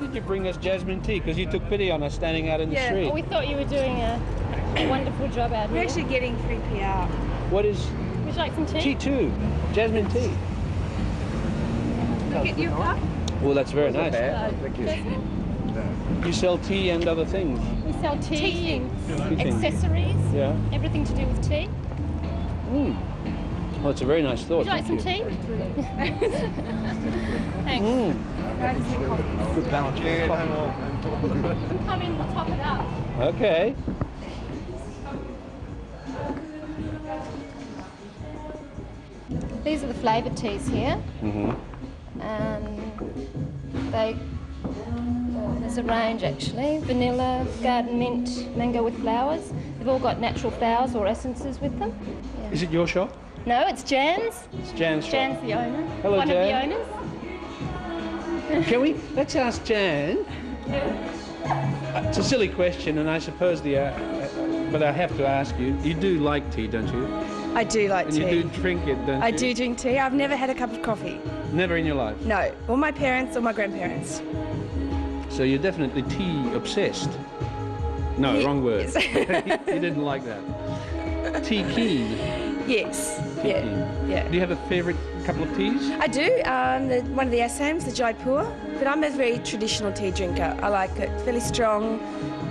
did you bring us jasmine tea? Because you took pity on us standing out in the street. Well, we thought you were doing a wonderful job out We're here. actually getting free PR. What is Would you like some tea? T2? Jasmine tea. Look at your cup. Well, that's very nice. Thank you. You sell tea and other things. We sell tea and things. accessories, Yeah. everything to do with tea. Oh, it's a very nice thought. Would you like some tea? Thanks. Good balance. Come in, we'll top it up. Okay. These are the flavoured teas here. There's a range actually: vanilla, garden mint, mango with flowers. They've all got natural flowers or essences with them. Yeah. Is it your shop? No, it's Jan's. It's Jan's shop. Jan's the owner. Hello, One Jan. of the owners. Can we? Let's ask Jan. It's a silly question, and I suppose but I have to ask you. You do like tea, don't you? I do like And tea. you do drink it, don't you? I do drink tea. I've never had a cup of coffee. Never in your life. No. Or my parents or my grandparents. So you're definitely tea obsessed. No, wrong word. You didn't like that. Tea keen. Yes. Tea Yeah. keen. Yeah. Do you have a favourite couple of teas? I do. One of the Assams, the Jaipur. But I'm a very traditional tea drinker. I like it fairly strong.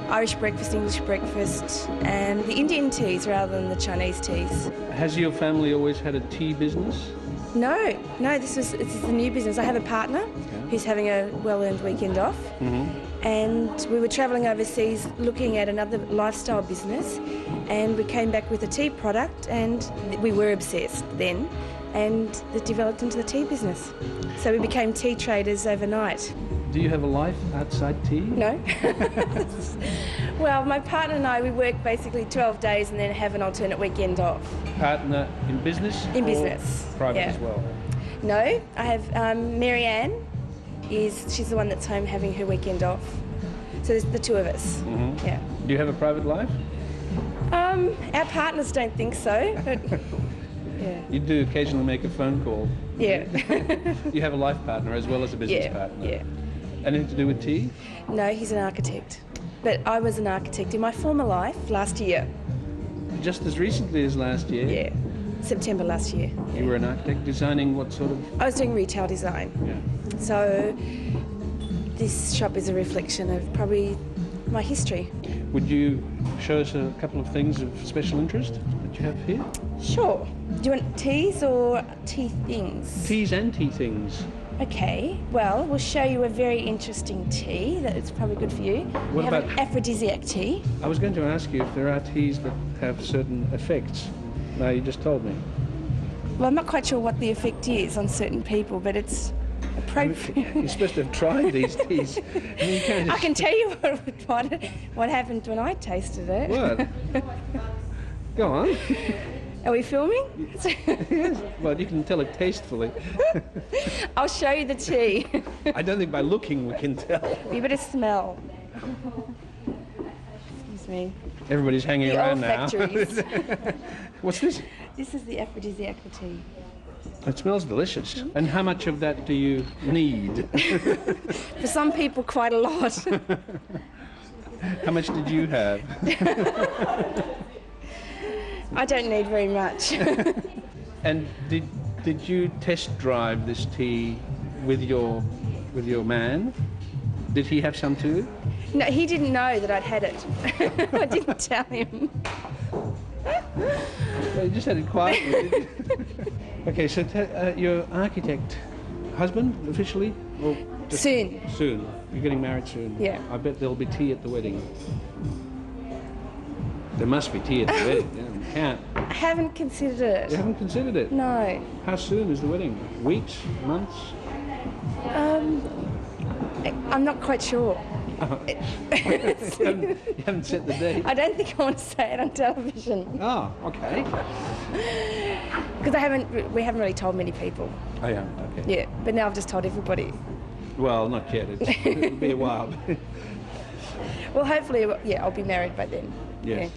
Irish breakfast, English breakfast, and the Indian teas rather than the Chinese teas. Has your family always had a tea business? No, this is a new business. I have a partner who's having a well-earned weekend off, and we were travelling overseas looking at another lifestyle business, and we came back with a tea product, and we were obsessed then, and it developed into the tea business. So we became tea traders overnight. Do you have a life outside tea? No. Well, my partner and I, we work basically 12 days and then have an alternate weekend off. Partner in business? In or business, Private yeah. as well? No, I have Mary Ann. She's the one that's home having her weekend off. So there's the two of us. Yeah. Do you have a private life? Our partners don't think so, but yeah. You do occasionally make a phone call. Yeah. You have a life partner as well as a business Yeah, partner. yeah. Anything to do with tea? No, he's an architect. But I was an architect in my former life last year. Just as recently as last year? Yeah. September last year. You were an architect designing what sort of... I was doing retail design. Yeah. So this shop is a reflection of probably my history. Would you show us a couple of things of special interest that you have here? Sure. Do you want teas or tea things? Teas and tea things. Okay, well, we'll show you a very interesting tea that is probably good for you. What we have about- an aphrodisiac tea. I was going to ask you if there are teas that have certain effects. No, you just told me. Well, I'm not quite sure what the effect is on certain people, but it's appropriate. You're supposed to have tried these teas. I mean, you can't I just... can tell you what happened when I tasted it. What? Go on. Are we filming? Yes. Well, you can tell it tastefully. I'll show you the tea. I don't think by looking we can tell. You better smell. Excuse me. Everybody's hanging The around now. olfactories. What's this? This is the aphrodisiac tea. It smells delicious. And how much of that do you need? For some people, quite a lot. How much did you have? I don't need very much. And did you test drive this tea with your man? Did he have some too? No, he didn't know that I'd had it. I didn't tell him. Well, you just had it quietly, did you? Okay, so your architect husband officially? Or just Soon. Soon. You're getting married soon. Yeah. I bet there'll be tea at the wedding. There must be tea at the wedding. Yeah, you can't. I haven't considered it. You haven't considered it? No. How soon is the wedding? Weeks? Months? I'm not quite sure. You haven't set the date? I don't think I want to say it on television Oh, okay. because we haven't really told many people. Oh, yeah, okay. Yeah, but now I've just told everybody. Well, not yet. It'll be a while. Well, hopefully, yeah, I'll be married by then. Yes.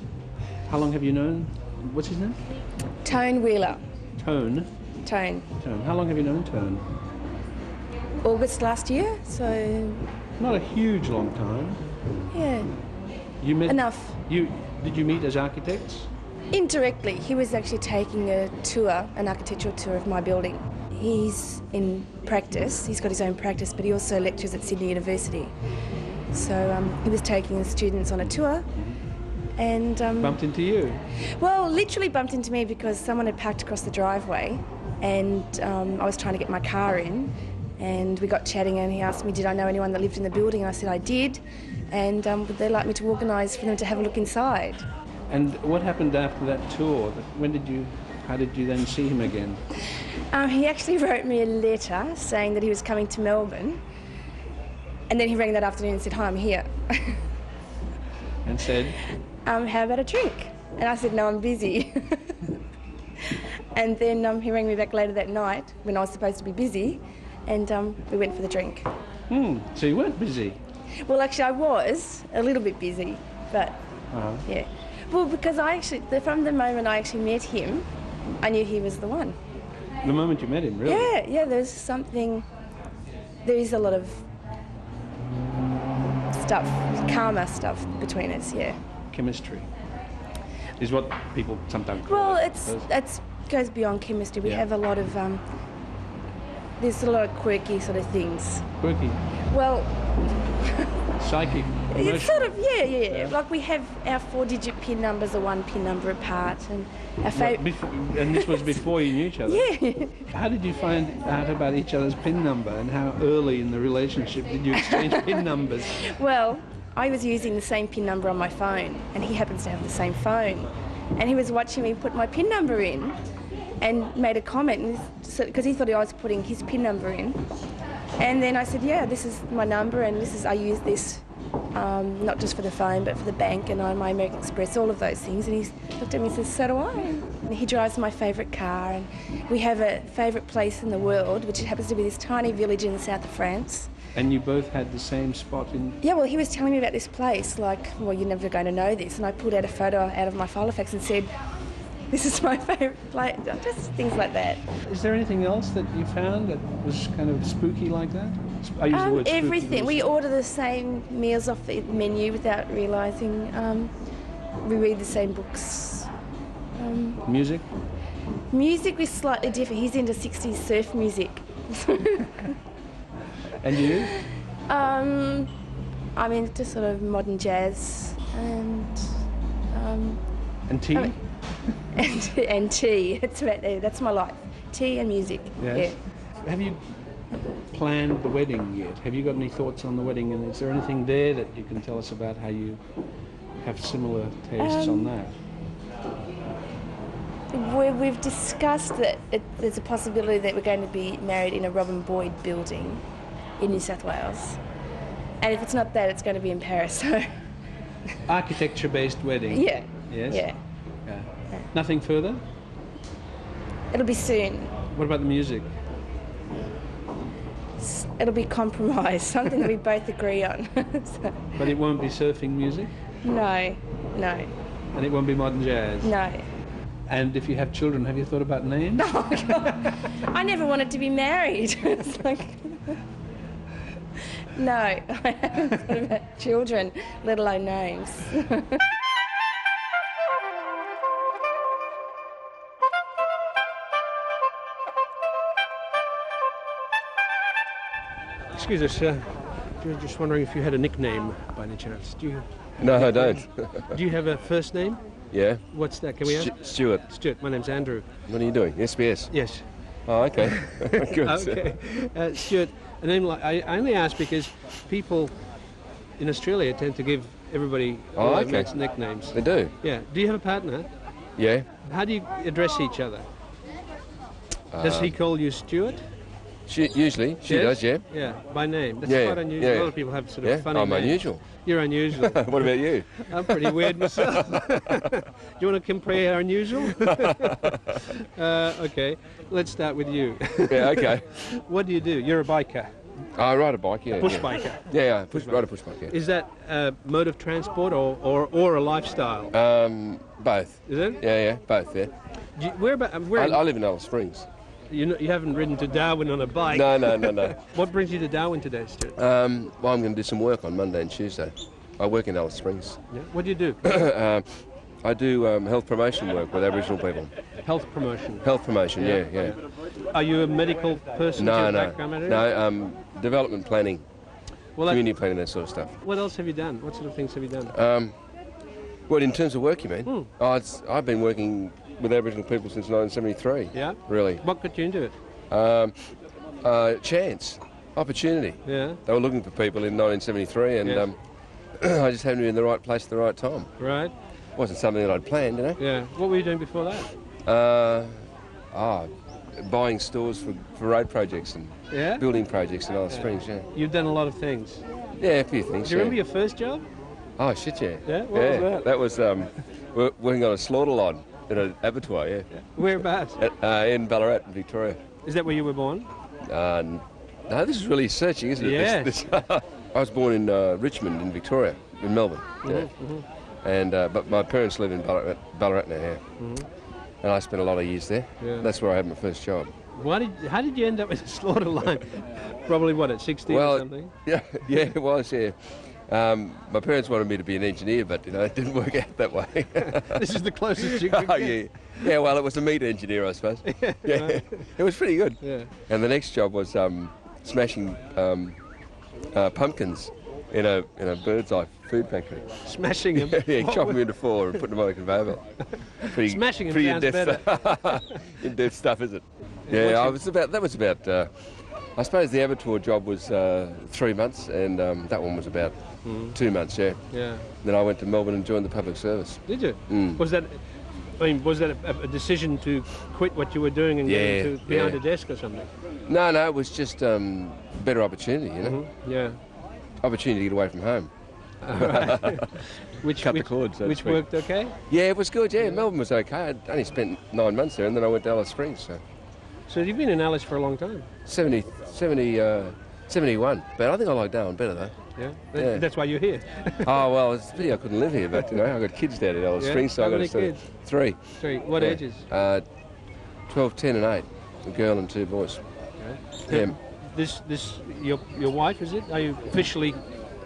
How long have you known? What's his name? Yeah. Tone Wheeler. Tone. Tone. Tone. How long have you known Tone? August last year, so Not a huge long time. Yeah, You met... enough. Did you meet as architects? Indirectly, he was actually taking a tour, an architectural tour of my building. He's in practice, he's got his own practice, but he also lectures at Sydney University. So he was taking the students on a tour and... Bumped into you? Well, literally bumped into me because someone had parked across the driveway and I was trying to get my car in, and we got chatting and he asked me did I know anyone that lived in the building, and I said I did, and would they like me to organise for them to have a look inside. And what happened after that tour? How did you then see him again? He actually wrote me a letter saying that he was coming to Melbourne, and then he rang that afternoon and said, hi, I'm here. And said? How about a drink? And I said, no, I'm busy. And then he rang me back later that night when I was supposed to be busy, and we went for the drink. So you weren't busy? Well, actually, I was a little bit busy, but yeah. Well, because from the moment I actually met him, I knew he was the one. The moment you met him, really? Yeah, there is a lot of stuff, karma stuff between us, yeah. Chemistry is what people sometimes call well, it. it goes beyond chemistry. We have a lot of, there's a lot of quirky sort of things. Quirky? Well... Psychic? It's sort of, yeah. Like we have our 4-digit PIN numbers are 1 PIN number apart, and our and this was before you knew each other? Yeah. How did you find out about each other's PIN number, and how early in the relationship did you exchange PIN numbers? Well, I was using the same PIN number on my phone, and he happens to have the same phone, and he was watching me put my PIN number in and made a comment because he thought I was putting his PIN number in. And then I said, yeah, this is my number, and I use this not just for the phone, but for the bank and on my American Express, all of those things. And he looked at me and says, so do I. And he drives my favourite car, and we have a favourite place in the world, which happens to be this tiny village in the south of France. And you both had the same spot in... Yeah, well, he was telling me about this place, like, well, you're never going to know this. And I pulled out a photo out of my Filofax and said, this is my favourite place, just things like that. Is there anything else that you found that was kind of spooky like that? I use the word spooky. Everything. We order the same meals off the menu without realising. We read the same books. Music? Music was slightly different. He's into 60s surf music. And you? I'm into sort of modern jazz and... And tea? And tea. That's my life. Tea and music. Yes. Yeah. Have you planned the wedding yet? Have you got any thoughts on the wedding? And is there anything there that you can tell us about how you have similar tastes on that? We've discussed that there's a possibility that we're going to be married in a Robin Boyd building in New South Wales. And if it's not that, it's going to be in Paris. So. Architecture-based wedding? Yeah. Yes? Yeah. Nothing further? It'll be soon. What about the music? It'll be compromised, something that we both agree on. So. But it won't be surfing music? No. And it won't be modern jazz? No. And if you have children, have you thought about names? Oh, God. I never wanted to be married. It's like... No, I haven't thought about children, let alone names. Excuse us, just wondering if you had a nickname by any chance. Do you? No, I don't. Do you have a first name? Yeah. What's that? Can we ask? Stuart. Stuart, my name's Andrew. What are you doing? SBS? Yes. Oh, okay. Good. Okay. Stuart, a name like I only ask because people in Australia tend to give everybody mates nicknames. They do? Yeah. Do you have a partner? Yeah. How do you address each other? Does he call you Stuart? Usually, she does, yeah. Yeah, by name. That's Yeah, quite unusual. yeah. A lot of people have sort of funny I'm names. unusual. You're unusual. What about you? I'm pretty weird myself. Do you want to compare our unusual? Okay, let's start with you. Yeah, okay. What do you do? You're a biker. I ride a bike, yeah. Push yeah. biker. Yeah, ride a push bike, yeah. Is that a mode of transport or a lifestyle? Both. Is it? Yeah, both, yeah. Where I live in Alice Springs. You haven't ridden to Darwin on a bike. No. What brings you to Darwin today, Stuart? Well, I'm going to do some work on Monday and Tuesday. I work in Alice Springs. Yeah. What do you do? I do health promotion work with Aboriginal people. Health promotion? Health promotion, yeah. Are you a medical person? No, development planning, community planning, that sort of stuff. What else have you done? What sort of things have you done? What, in terms of work, you mean? I've been working with Aboriginal people since 1973. Yeah? Really. What got you into it? Chance, opportunity. Yeah. They were looking for people in 1973 and I just happened to be in the right place at the right time. Right. Wasn't something that I'd planned, you know? Yeah. What were you doing before that? Buying stores for road projects and building projects in Alice Springs, yeah. You've done a lot of things. Yeah, a few things. Do you remember your first job? Oh, shit, yeah. Yeah? What was that? That was working on a slaughter line in an abattoir, yeah. Whereabouts? In Ballarat, in Victoria. Is that where you were born? No, this is really searching, isn't it? Yeah. I was born in Richmond, in Victoria, in Melbourne. And but my parents live in Ballarat now, yeah. And I spent a lot of years there. Yeah. That's where I had my first job. How did you end up with a slaughter line? Probably what, at 16 or something? Yeah, it was, yeah. My parents wanted me to be an engineer, but it didn't work out that way. This is the closest you could get. Yeah, well, it was a meat engineer, I suppose. Yeah, right. It was pretty good. Yeah. And the next job was smashing pumpkins in a bird's eye food factory. Smashing them? Yeah, chopping them into four and putting them on a conveyor belt. Smashing them sounds better. In-depth stuff, is it? Yeah, that was about. I suppose the abattoir job was 3 months, and that one was about 2 months. Yeah. Yeah. Then I went to Melbourne and joined the public service. Did you? Was that a decision to quit what you were doing and get behind a desk or something? No, it was just better opportunity, you know. Yeah. Opportunity to get away from home. Which worked okay? Yeah, it was good. Yeah, Melbourne was okay. I only spent 9 months there, and then I went to Alice Springs. So you've been in Alice for a long time? 71. But I think I like Darwin better, though. Yeah? That's why you're here. Oh, well, it's a pity I couldn't live here, but, I got kids down at Alice Springs, so How many kids? 3. 3. What ages? 12, 10 and 8. A girl and 2 boys. Okay. Yeah. This your wife, is it? Are you officially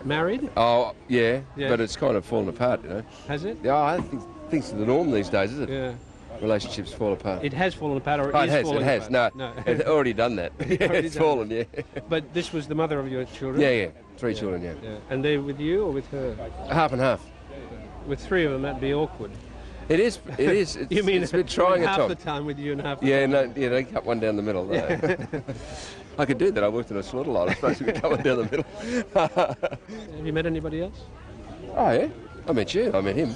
married? Oh, yeah, but it's kind of fallen apart, Has it? Yeah, I think things are the norm these days, isn't it? Yeah. Relationships fall apart. It has fallen apart, or it has. No, it's already done that. It's fallen, yeah. But this was the mother of your children? Yeah. 3 children, yeah. And they're with you or with her? Half and half. With 3 of them, that'd be awkward. It is. It's, you mean it's a bit trying half at the time with you and half the time? They cut one down the middle. I could do that. I worked in a slaughter line. I suppose we could cut one down the middle. Have you met anybody else? Oh, yeah. I met you. I met him.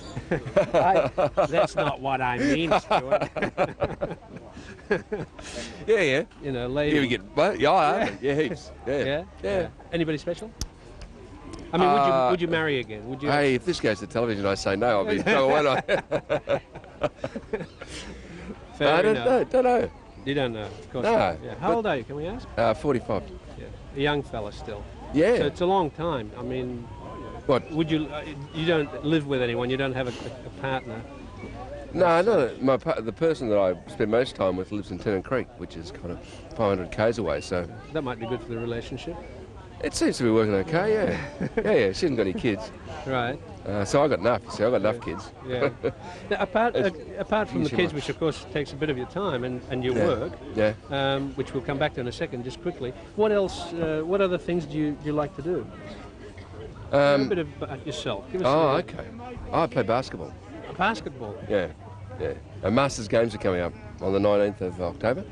That's not what I mean, Stuart. Yeah. Lady. You get what? Yeah, heaps. Yeah. Anybody special? I mean, would you marry again? Would you? Hey, if this goes to television, I say no. I'll be in trouble, won't I? Fair enough. Don't know. You don't know, of course. No. Yeah. How old are you? Can we ask? 45. Yeah. A young fella still. Yeah. So it's a long time. I mean. What? Would you? You don't live with anyone. You don't have a partner. No. The person that I spend most time with lives in Tennant Creek, which is kind of 500 k's away. So that might be good for the relationship. It seems to be working okay. Yeah. She hasn't got any kids. Right. So I got enough. See, I got enough kids. Yeah. Now, apart from the kids, which of course takes a bit of your time and your work. Yeah. Which we'll come back to in a second, just quickly. What else? What other things do you like to do? A bit about yourself. Give us okay. I play basketball. Basketball? Yeah. Masters games are coming up on the 19th of October.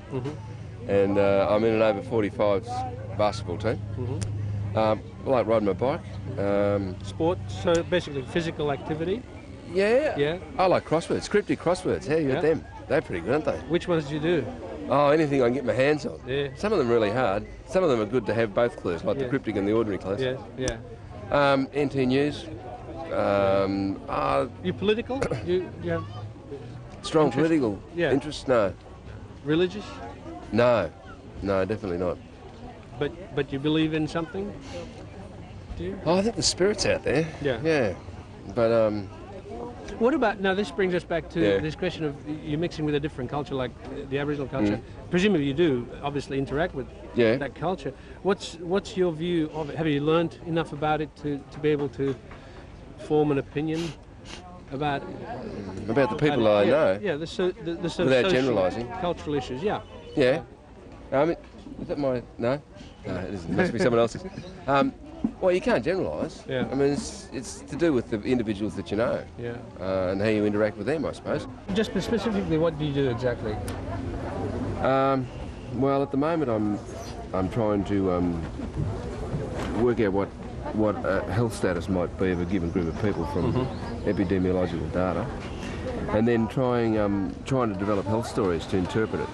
And I'm in an over 45s basketball team. I like riding my bike. Sport, so basically physical activity? Yeah. I like crosswords, cryptic crosswords. How you got them? They're pretty good, aren't they? Which ones do you do? Oh, anything I can get my hands on. Yeah. Some of them really hard. Some of them are good to have both clues, like the cryptic and the ordinary clues. Yeah. NT News. You political? you have strong political interest? No. Religious? No, definitely not. But you believe in something? Do you? Oh, I think the spirit's out there. Yeah. But What about, now this brings us back to this question of you mixing with a different culture, like the Aboriginal culture. Presumably you do obviously interact with that culture. What's your view of it? Have you learned enough about it to be able to form an opinion about the people I know? Yeah, the sort of without generalising. Cultural issues, yeah. Yeah. I mean, is that my... No? No, it isn't. It must be someone else's. Well, you can't generalise. Yeah. I mean, it's to do with the individuals that you know. Yeah. And how you interact with them, I suppose. Just specifically, what do you do exactly? Well, at the moment, I'm trying to work out what health status might be of a given group of people from epidemiological data, and then trying to develop health stories to interpret it,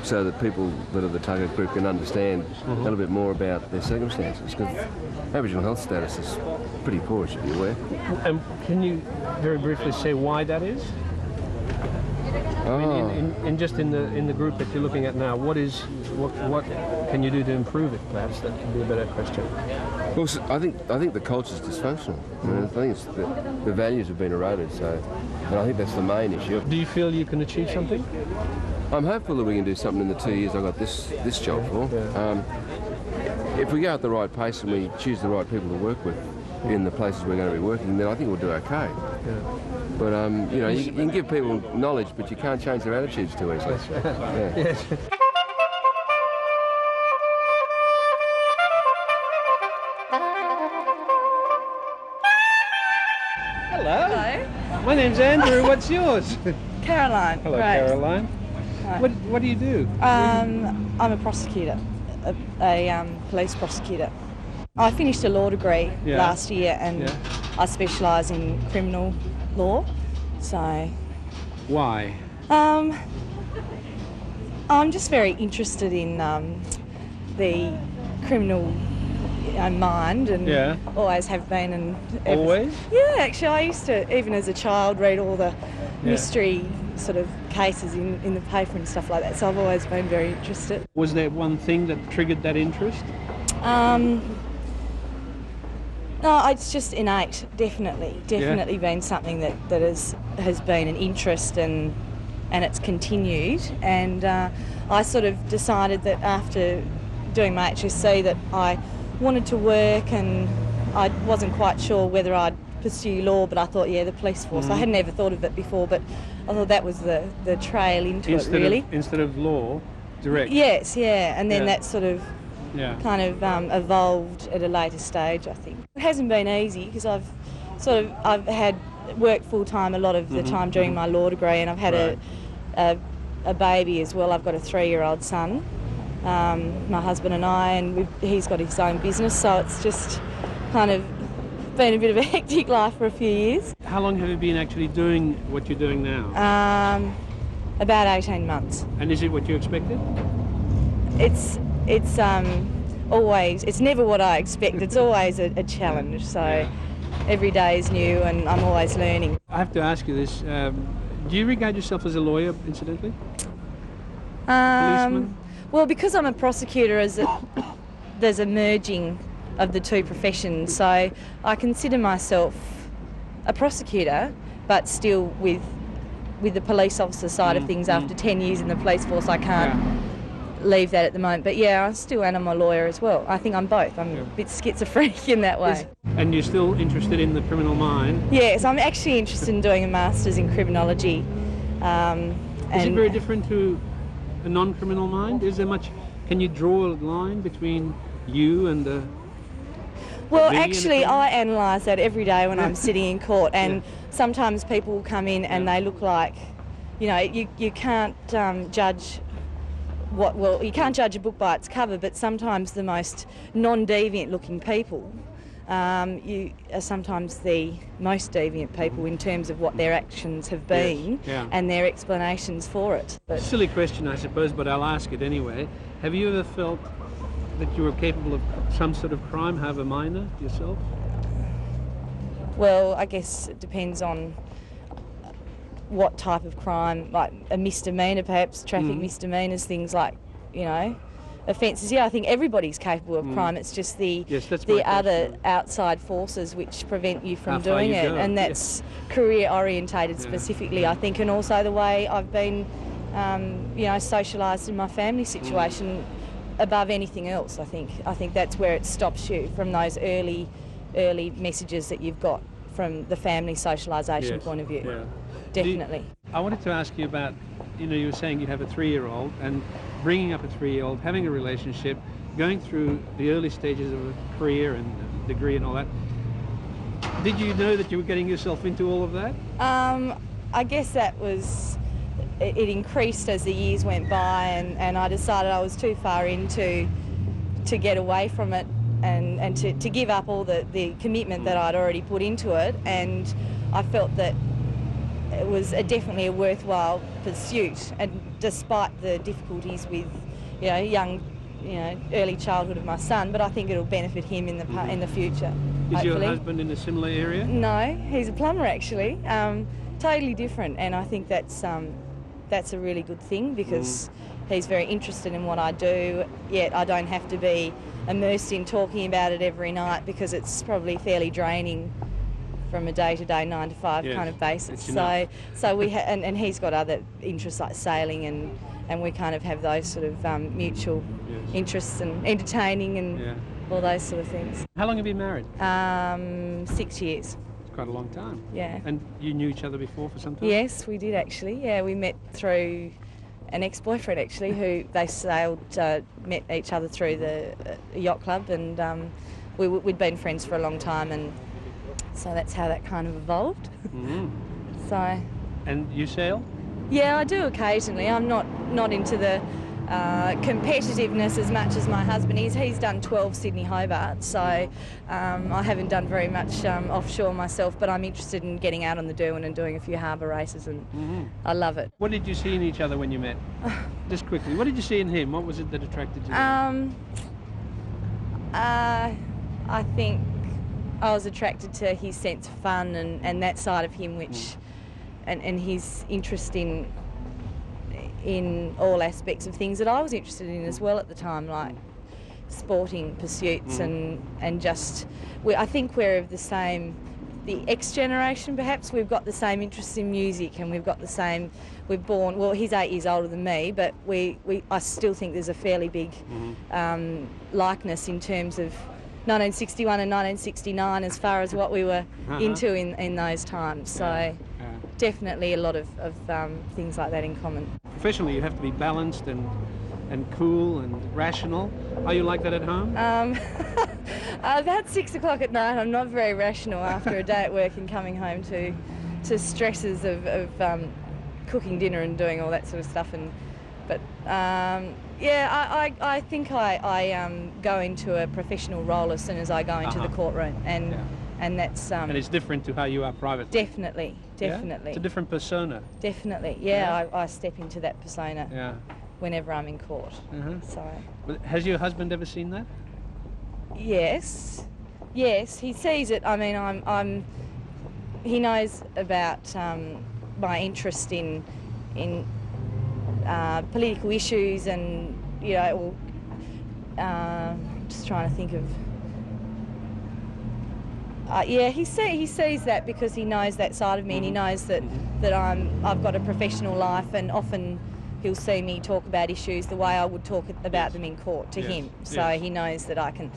so that people that are the target group can understand a little bit more about their circumstances. Because Aboriginal health status is pretty poor, as you should be aware. And can you very briefly say why that is? I mean, in the group that you're looking at now, what can you do to improve it? Perhaps that could be a better question. Well, I think the culture's dysfunctional. I mean, I think it's the values have been eroded. And I think that's the main issue. Do you feel you can achieve something? I'm hopeful that we can do something in the 2 years I got this job for. Yeah. If we go at the right pace and we choose the right people to work with in the places we're going to be working, then I think we'll do okay. Yeah. But you can give people knowledge, but you can't change their attitudes too easily. That's right. Yeah. Yes. Hello. My name's Andrew. What's yours? Caroline. Hello, Right. Caroline. Hi. What do you do? I'm a prosecutor, a police prosecutor. I finished a law degree last year, and I specialise in criminal law. So. Why? I'm just very interested in the criminal mind, and always have been. And Always? Yeah, actually, I used to, even as a child, read all the mystery sort of cases in the paper and stuff like that. So I've always been very interested. Was there one thing that triggered that interest? No, it's just innate. Definitely been something that has been an interest, and it's continued. And I sort of decided that after doing my HSC that I wanted to work, and I wasn't quite sure whether I'd pursue law, but I thought, the police force. I hadn't ever thought of it before, but I thought that was the trail into it, really. Instead of law, direct. Yes, and then that sort of kind of evolved at a later stage, I think. It hasn't been easy because I've had worked full time a lot of the time during my law degree, and I've had a baby as well. I've got a 3-year-old son, my husband and I, and he's got his own business, so it's just kind of been a bit of a hectic life for a few years. How long have you been actually doing what you're doing now? About 18 months. And is it what you expected? It's always, it's never what I expect. It's always a challenge. So every day is new, and I'm always learning. I have to ask you this. Do you regard yourself as a lawyer, incidentally? Policeman? Well, because I'm a prosecutor, there's a merging of the two professions. So I consider myself a prosecutor, but still with the police officer side of things. After 10 years in the police force, I can't leave that at the moment. But I still am a lawyer as well. I think I'm both. I'm a bit schizophrenic in that way. And you're still interested in the criminal mind? Yes, I'm actually interested in doing a master's in criminology. Is it very different to a non-criminal mind? Is there much? Can you draw a line between you and the? Well, actually, I analyse that every day when I'm sitting in court, and sometimes people will come in and they look like, you can't judge you can't judge a book by its cover, but sometimes the most non-deviant looking people you are sometimes the most deviant people in terms of what their actions have been and their explanations for it. But silly question, I suppose, but I'll ask it anyway. Have you ever felt that you were capable of some sort of crime, however minor, yourself? Well, I guess it depends on what type of crime, like a misdemeanor perhaps, traffic misdemeanors, things like, offences. Yeah, I think everybody's capable of crime. It's just the other outside forces which prevent you from doing it, and that's career orientated specifically, I think, and also the way I've been, socialised in my family situation above anything else. I think that's where it stops you from those early messages that you've got from the family socialisation point of view. Yeah. Definitely. I wanted to ask you about, you were saying you have a 3-year-old, and bringing up a 3-year-old, having a relationship, going through the early stages of a career and a degree and all that. Did you know that you were getting yourself into all of that? I guess that was, it increased as the years went by, and I decided I was too far into to get away from it and to give up all the commitment that I'd already put into it, and I felt that it was definitely a worthwhile pursuit, and despite the difficulties with early childhood of my son, but I think it'll benefit him in the future. Is your husband in a similar area? No, he's a plumber actually, totally different, and I think that's a really good thing, because he's very interested in what I do, yet I don't have to be immersed in talking about it every night, because it's probably fairly draining from a day-to-day 9-to-5 kind of basis. So we and he's got other interests like sailing, and we kind of have those sort of mutual interests and entertaining and all those sort of things. How long have you been married? 6 years. It's quite a long time. Yeah. And you knew each other before for some time? Yes, we did actually. Yeah, we met through an ex-boyfriend actually, who they sailed, met each other through the yacht club, and we'd been friends for a long time, and so that's how that kind of evolved. So. And you sail? Yeah, I do occasionally. I'm not into the competitiveness as much as my husband is. He's done 12 Sydney Hobart, so I haven't done very much offshore myself, but I'm interested in getting out on the Derwent and doing a few harbour races, and I love it. What did you see in each other when you met? Just quickly, what did you see in him? What was it that attracted you? I think I was attracted to his sense of fun and that side of him, which and his interest in all aspects of things that I was interested in as well at the time, like sporting pursuits and just I think we're of the same, the X generation perhaps. We've got the same interests in music, and we've got the same. Well, he's 8 years older than me, but I still think there's a fairly big likeness in terms of 1961 and 1969 as far as what we were into in those times. So definitely a lot of things like that in common. Professionally, you have to be balanced and cool and rational. Are you like that at home? About 6 o'clock at night, I'm not very rational after a day at work and coming home to stresses of cooking dinner and doing all that sort of stuff. I think I go into a professional role as soon as I go into the courtroom, and that's and it's different to how you are privately. Definitely. Yeah? It's a different persona. Definitely, I step into that persona whenever I'm in court. So. Has your husband ever seen that? Yes, he sees it. I mean, he knows about my interest in political issues, and just trying to think of. He sees that because he knows that side of me, and he knows that I've got a professional life, and often he'll see me talk about issues the way I would talk about them in court to him. So he knows that I can,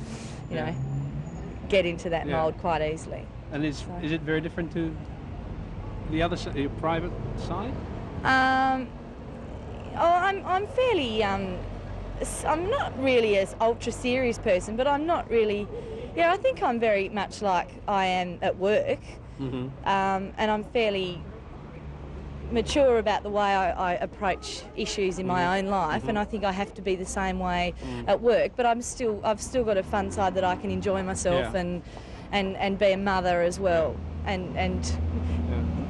get into that mould quite easily. And is it very different to the other side, your private side? I'm fairly. I'm not really an ultra serious person, but I'm not really. I think I'm very much like I am at work, and I'm fairly mature about the way I approach issues in my own life, and I think I have to be the same way at work. But I've still got a fun side that I can enjoy myself and be a mother as well, and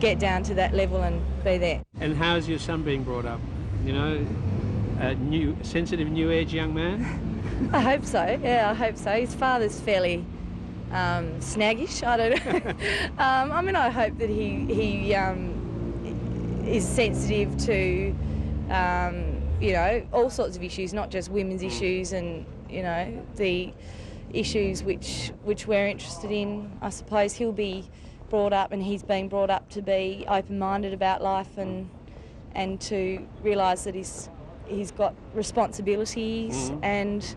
get down to that level and be there. And how's your son being brought up? A sensitive, new age young man. I hope so. Yeah, I hope so. His father's fairly snaggish. I don't know. I hope that he is sensitive to you know, all sorts of issues, not just women's issues and, you know, the issues which we're interested in. I suppose he'll be brought up, and he's been brought up to be open-minded about life and to realise that he's got responsibilities, and,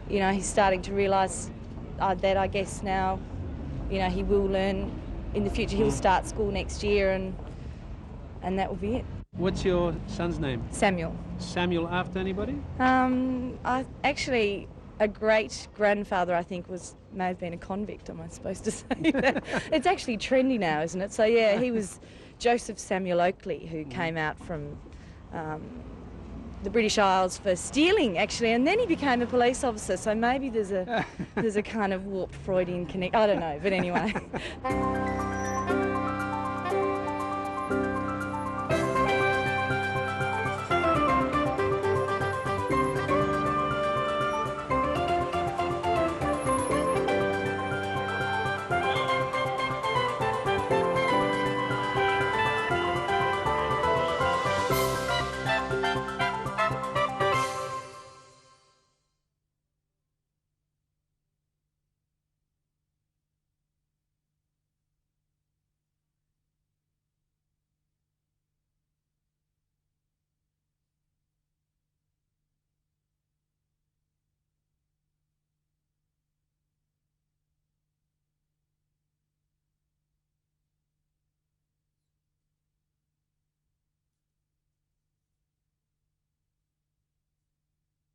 you know, he's starting to realise that, I guess, now, you know, he will learn in the future. He'll start school next year, and that will be it. What's your son's name? Samuel. Samuel after anybody? Actually, a great-grandfather, I think, may have been a convict, am I supposed to say that? It's actually trendy now, isn't it? So, yeah, he was Joseph Samuel Oakley, who came out from the British Isles for stealing, actually, and then he became a police officer, so maybe there's a kind of warped Freudian connection. I don't know, but anyway.